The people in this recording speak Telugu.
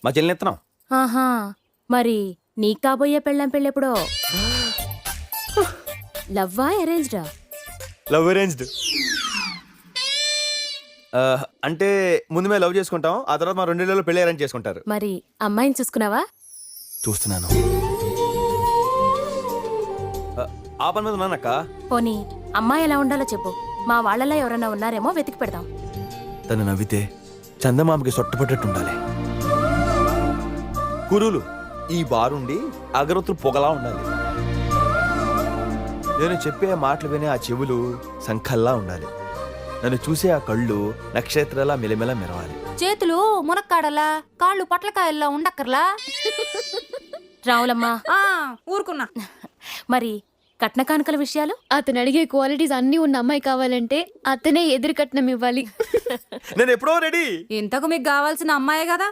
మా చెల్లిని ఎత్తనాం. ఆహా, మరి నీ కాబోయే పెళ్ళం పెళ్ళెప్పుడో? లవ్వా అరేంజ్డా? Love arranged. అంటే ముందు మేము లవ్ చేసుకుంటాం, ఆ తర్వాత మా 2 నెలల్లో పెళ్లి అరేంజ్ చేసుకుంటారు. మరి అమ్మాయిని చూసుకున్నావా? చూస్తున్నాను. ఆ పని మీద ఉన్నానక్క. పోనీ అమ్మాయి ఎలా ఉండాలో చెప్పు, మా వాళ్ళలో ఎవరైనా ఉన్నారేమో వెతికి పెడదాం. తను నవ్వితే చందమామకి సొట్టపట్టేట్టుండాలి. కురులు ఈ బారుండి అగరొత్తులు పొగలా ఉండాలి. నేను చెప్పే మాటలు వినే ఆ చెవులు సంఖల్లా ఉండాలి. నన్ను చూసే ఆ కళ్ళు నక్షత్రాల మెలిమెల మెరవాలి. చేతులు మునక్కాడలా, కాళ్ళు పట్లకాయల్లా ఉండక్కర్లా. రావులమ్మా, ఊరుకున్నా. మరి కట్న కానుకల విషయాలు? అతను అడిగే క్వాలిటీస్ అన్నీ ఉన్న అమ్మాయి కావాలంటే అతనే ఎదురు కట్నం ఇవ్వాలి. నేను ఎప్పుడో రెడీ. ఇంతకు మీకు కావాల్సిన అమ్మాయే కదా.